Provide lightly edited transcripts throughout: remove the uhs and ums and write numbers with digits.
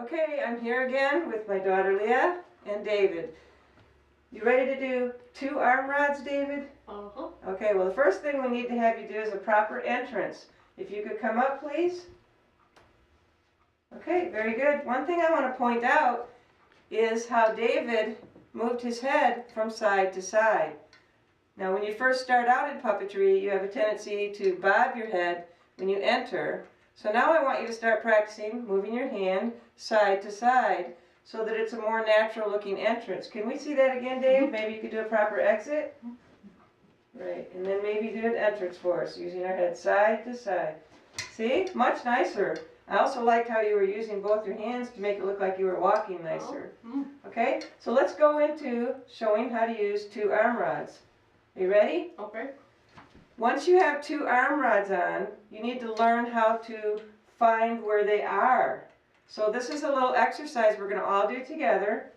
Okay, I'm here again with my daughter Leah and David. You ready to do 2 arm rods, David? Uh-huh. Okay, well the first thing we need to have you do is a proper entrance. If you could come up, please. Okay, very good. One thing I want to point out is how David moved his head from side to side. Now when you first start out in puppetry, you have a tendency to bob your head when you enter. So now I want you to start practicing moving your hand side to side so that it's a more natural looking entrance. Can we see that again, Dave? Maybe you could do a proper exit. Right, and then maybe do an entrance for us, using our head side to side. See? Much nicer. I also liked how you were using both your hands to make it look like you were walking nicer. Okay, so let's go into showing how to use 2 arm rods. Are you ready? Okay. Once you have 2 arm rods on, you need to learn how to find where they are. So this is a little exercise we're going to all do together.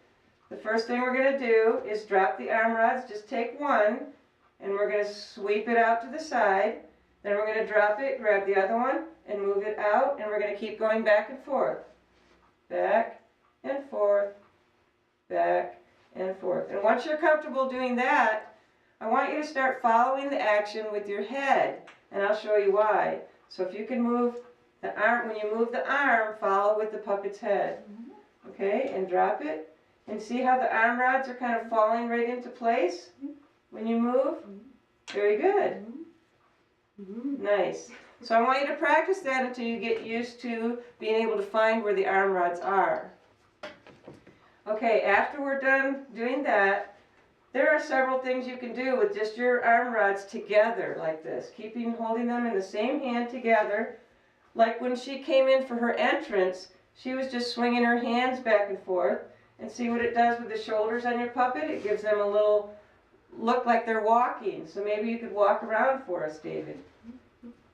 The first thing we're going to do is drop the arm rods. Just take one, and we're going to sweep it out to the side. Then we're going to drop it, grab the other one, and move it out, and we're going to keep going back and forth. Back and forth, back and forth. And once you're comfortable doing that, I want you to start following the action with your head, and I'll show you why. So if you can move the arm, when you move the arm, follow with the puppet's head. Okay, and drop it. And see how the arm rods are kind of falling right into place when you move? Very good. Nice. So I want you to practice that until you get used to being able to find where the arm rods are. Okay, after we're done doing that, there are several things you can do with just your arm rods together like this. Holding them in the same hand together. Like when she came in for her entrance, she was just swinging her hands back and forth. And see what it does with the shoulders on your puppet? It gives them a little look like they're walking. So maybe you could walk around for us, David.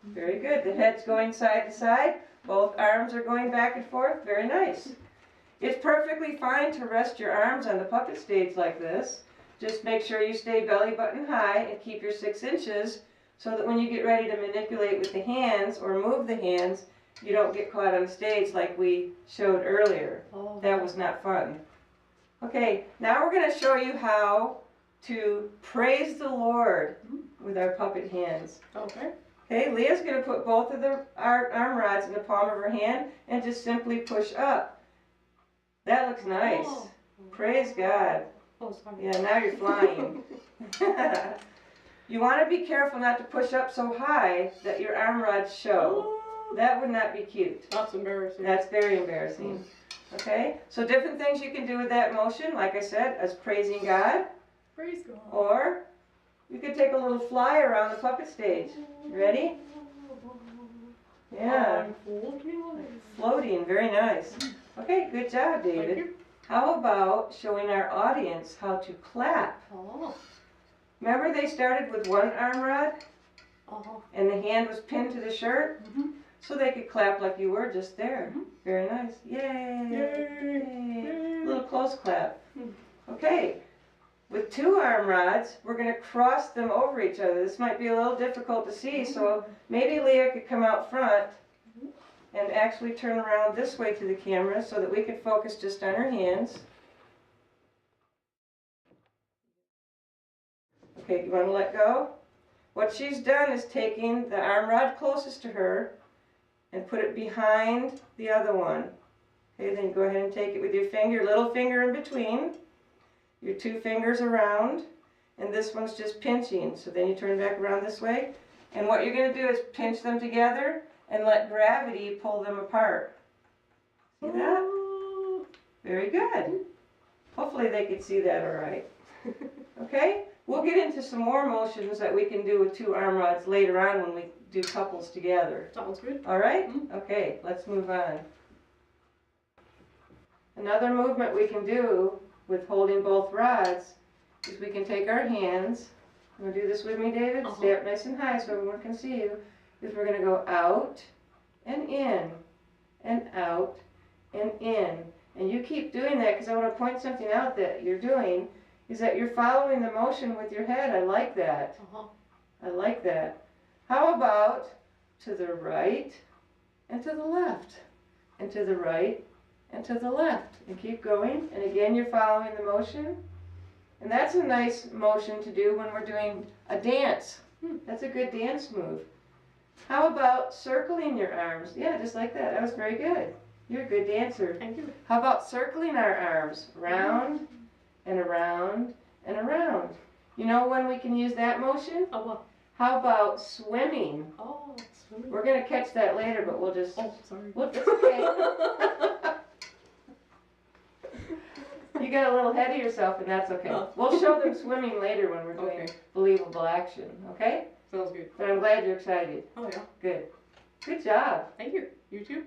Very good. The head's going side to side. Both arms are going back and forth. Very nice. It's perfectly fine to rest your arms on the puppet stage like this. Just make sure you stay belly button high and keep your 6 inches so that when you get ready to manipulate with the hands or move the hands, you don't get caught on stage like we showed earlier. That was not fun. Okay, now we're going to show you how to praise the Lord with our puppet hands. Okay. Okay, Leah's going to put both of the arm rods in the palm of her hand and just simply push up. That looks nice. Praise God. Oh, sorry. Yeah, now you're flying. You want to be careful not to push up so high that your arm rods show. That would not be cute. That's embarrassing. That's very embarrassing. Okay, so different things you can do with that motion, like I said, as praising God. Praise God. Or you could take a little fly around the puppet stage. Ready? Yeah. I'm floating. Floating, very nice. Okay, good job, David. Thank you. How about showing our audience how to clap? Oh. Remember they started with 1 arm rod Uh-huh. and the hand was pinned to the shirt? So they could clap like you were just there. Very nice. Yay! Yay! A little close clap. Okay, with 2 arm rods, we're going to cross them over each other. This might be a little difficult to see, so maybe Leah could come out front and actually turn around this way to the camera so that we can focus just on her hands. Okay, you want to let go? What she's done is taking the arm rod closest to her and put it behind the other one. Okay, then go ahead and take it with your finger, little finger in between, your 2 fingers around, and this one's just pinching. So then you turn back around this way, and what you're going to do is pinch them together and let gravity pull them apart. See that? Very good. Hopefully they could see that all right. Okay? We'll get into some more motions that we can do with 2 arm rods later on when we do couples together. Sounds good. All right? Okay, let's move on. Another movement we can do with holding both rods is we can take our hands. You want to do this with me, David? Stay up nice and high so everyone can see you. Is we're going to go out and in and out and in. And you keep doing that because I want to point something out that you're doing is that you're following the motion with your head. I like that. I like that. How about to the right and to the left and to the right and to the left. And keep going. And again, you're following the motion. And that's a nice motion to do when we're doing a dance. That's a good dance move. How about circling your arms? Yeah, just like that. That was very good. You're a good dancer. Thank you. How about circling our arms? Round and around and around. You know when we can use that motion? Oh, what? How about swimming? Oh, swimming. We're going to catch that later, but we'll just... Oh, sorry. Well, it's okay. You got a little ahead of yourself, and that's okay. Oh. We'll show them swimming later when we're doing Okay. believable action, okay? Sounds good. But I'm glad you're excited. Oh, yeah. Good. Good job. Thank you. You too.